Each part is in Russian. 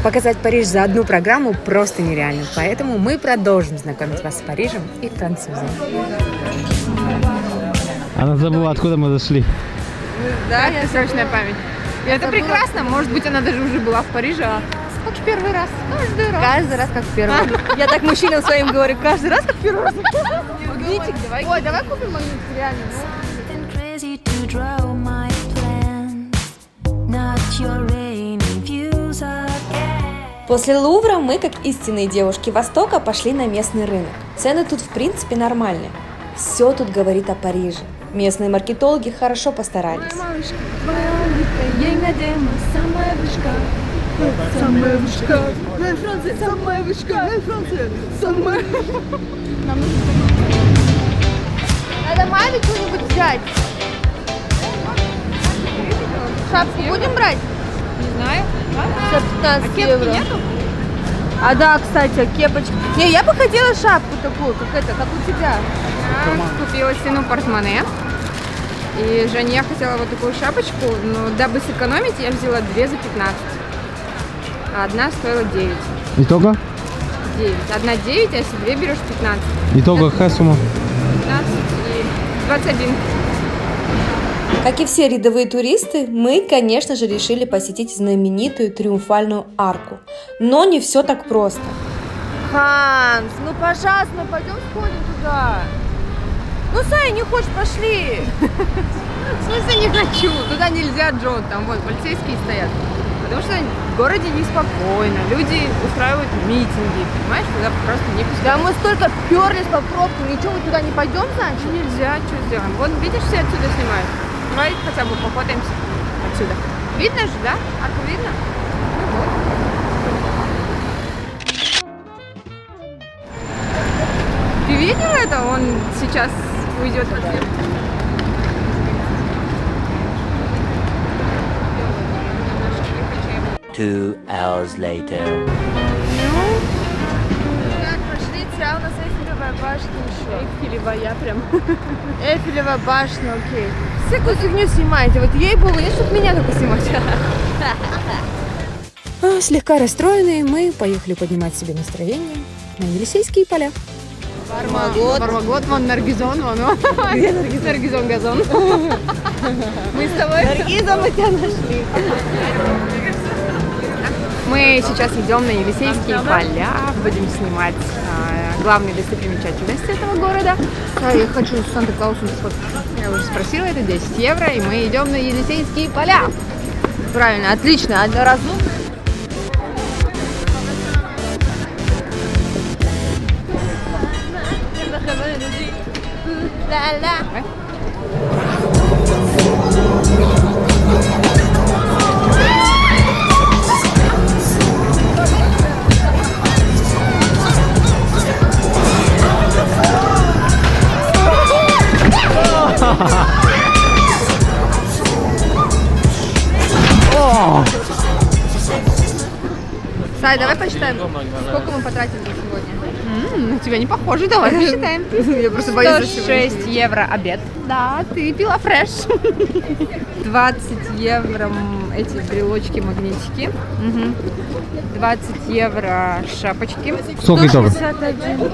Показать Париж за одну программу просто нереально, поэтому мы продолжим знакомить вас с Парижем и французами. Она забыла, откуда мы зашли. Да, это срочная память. Это прекрасно, может быть, она даже уже была в Париже, как в первый раз. Каждый раз как в первый раз. Я так мужчинам своим говорю, каждый раз как в первый раз. Магнитик, давай. Ой, давай купим магнитик, реально. После Лувра мы, как истинные девушки Востока, пошли на местный рынок. Цены тут в принципе нормальные. Все тут говорит о Париже. Местные маркетологи хорошо постарались. Самая вышка. Франция, самая вышка. Франция, самая. Нам нужно... Надо маме что-нибудь взять. Шапку будем брать? Не знаю. За 15 евро. Нету? А да, кстати, кепочка. Не, я бы хотела шапку такую, как у тебя. Я купила сыну портмоне. И Жене хотела вот такую шапочку, но дабы сэкономить, я взяла 2 за 15. А одна стоила 9. Итого? 9. Одна 9, а если 2 берешь 15. Итого какая сумма? 15 и 21. Как и все рядовые туристы, мы, конечно же, решили посетить знаменитую Триумфальную арку. Но не все так просто. Ханс, ну пожалуйста, ну пойдем сходим туда. Ну, Сай, не хочешь, пошли. В смысле не хочу? Туда нельзя, Джон, там вот полицейские стоят. Потому что в городе неспокойно, люди устраивают митинги, понимаешь, туда просто не пускают. Да мы столько перлись по пробкам, ничего, мы туда не пойдем, значит? Нельзя, что сделаем? Вот видишь, все отсюда снимают. Давай хотя бы пофотаемся отсюда. Видно же, да? Арку видно? Ну вот. Ты видел это? Он сейчас уйдет отсюда. 2 hours later. Так, пошли, у нас Эйфелевая башня еще. Эйфелевая прям. Эйфелевая башня, окей. Всякую фигню снимаете. Вот ей было, не чтобы меня только снимать. Слегка расстроенные, мы поехали поднимать себе настроение на Елисейские поля. Бармагот, вон Наргизон, вон. Где Наргизон? Наргизон газон. Мы с тобой. Наргиза, мы тебя нашли. Мы сейчас идем на Елисейские поля, будем снимать главные достопримечательности этого города. Я хочу Санта-Клаусу сфоткать. Я уже спросила, это 10 евро, и мы идем на Елисейские поля. Правильно, отлично, разумно. Сай, давай посчитаем, сколько мы потратили сегодня. На тебя не похоже, давай посчитаем. Я просто боюсь. 106 евро обед. Да, ты пила фреш. 20 евро эти брелочки, магнитики. 20 евро шапочки. Сколько итого? 161.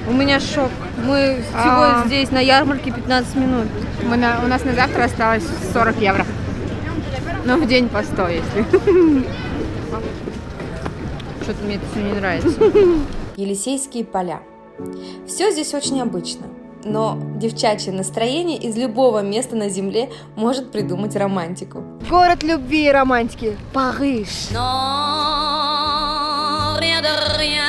У меня шок. Мы всего здесь на ярмарке 15 минут. У нас на завтра осталось 40 евро. Но в день по 100, если. Что-то мне это все не нравится. Елисейские поля. Все здесь очень обычно, но девчачье настроение из любого места на земле может придумать романтику. Город любви и романтики. Париж. Non, rien de rien.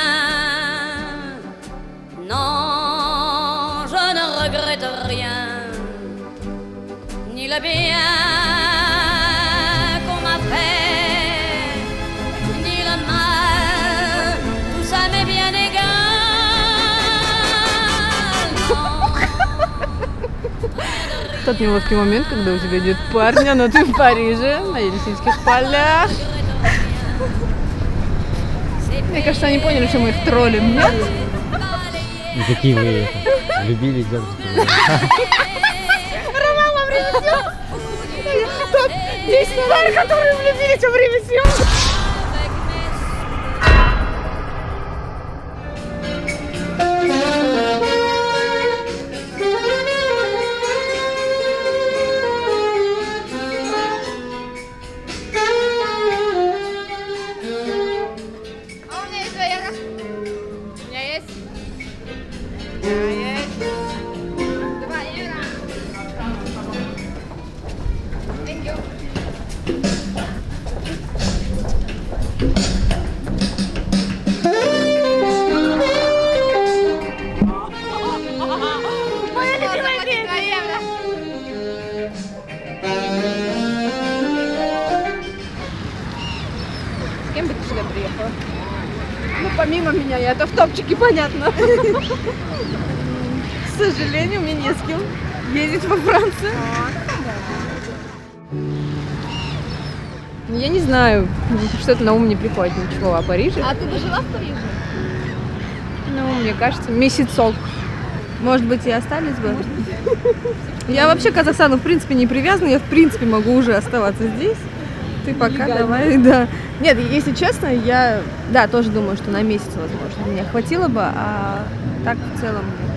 Non, je ne regrette rien. Ni le bien qu'on m'a fait, ni le mal. Tout ça m'est bien égal. Тот неловкий момент, когда у тебя нет парня, но ты в Париже, на Елисейских полях. Мне кажется, они поняли, что мы их троллим, нет? И какие вы любили девушки? Роман во время съемок! Топ 10 пар, которые влюбились во время съемок! помимо меня, я-то в топчике, понятно. К сожалению, мне не с кем ездить во Францию. Я не знаю, что-то на ум не приходит ничего о Париже. А ты бы жила в Париже? Ну, мне кажется, месяцок. Может быть, и остались бы. Я вообще к Казахстану, в принципе, не привязана. Я, в принципе, могу уже оставаться здесь. Ты пока давай, да. Нет, если честно, я, да, тоже думаю, что на месяц, возможно, меня хватило бы, а так в целом нет.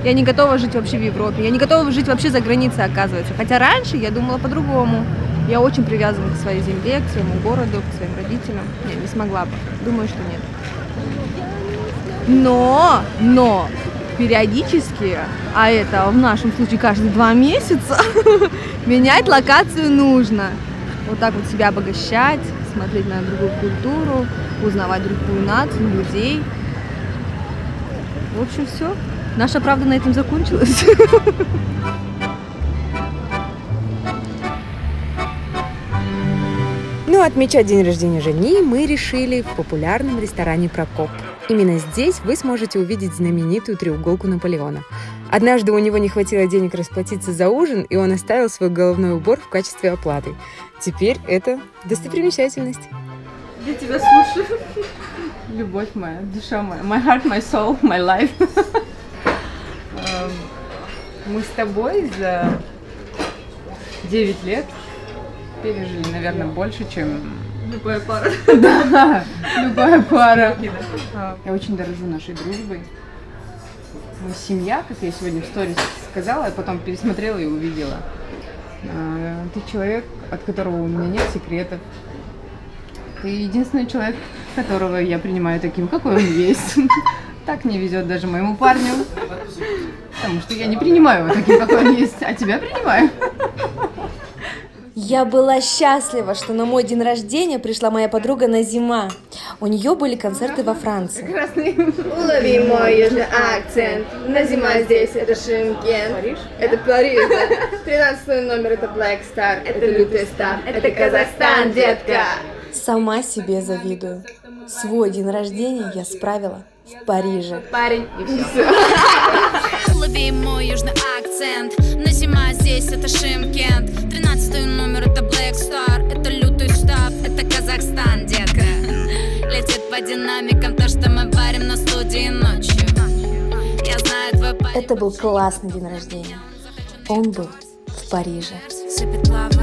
Я не готова жить вообще в Европе. Я не готова жить вообще за границей, оказывается. Хотя раньше я думала по-другому. Я очень привязана к своей земле, к своему городу, к своим родителям. Не смогла бы. Думаю, что нет. Но периодически, а это в нашем случае каждые 2 месяца, менять локацию нужно. Вот так вот себя обогащать, смотреть на другую культуру, узнавать другую нацию, людей. В общем, все. Наша правда на этом закончилась. Ну, отмечать день рождения Жени мы решили в популярном ресторане «Прокоп». Именно здесь вы сможете увидеть знаменитую треуголку Наполеона. Однажды у него не хватило денег расплатиться за ужин, и он оставил свой головной убор в качестве оплаты. Теперь это достопримечательность. Я тебя слушаю. Любовь моя, душа моя. My heart, my soul, my life. Мы с тобой за 9 лет пережили, наверное, больше, чем любая пара. Да, любая пара. Я очень дорожу нашей дружбой. Мы семья, как я сегодня в сторис сказала, я потом пересмотрела и увидела. Ты человек, от которого у меня нет секретов. Ты единственный человек, которого я принимаю таким, какой он есть. Так не везет даже моему парню. Потому что я не принимаю его таким, какой он есть, а тебя принимаю. Я была счастлива, что на мой день рождения пришла моя подруга Назима. У нее были концерты во Франции. Улови мой южный акцент. Назима здесь, это Шимкент. Париж? Это Париж, да. 13 номер, это Black Star. Это лютый став. Это Казахстан, детка. Сама себе завидую. Свой день рождения я справила в Париже. Парень, и все. Улови мой южный акцент. На зима здесь, это Шимкент. 13 номер, это Black Star. Это лютый штаб, это Казахстан, детка. Летит по динамикам то, что мы варим на студии ночью. Я знаю твой парень. Это был классный день рождения. Он был в Париже. Сыпет лава.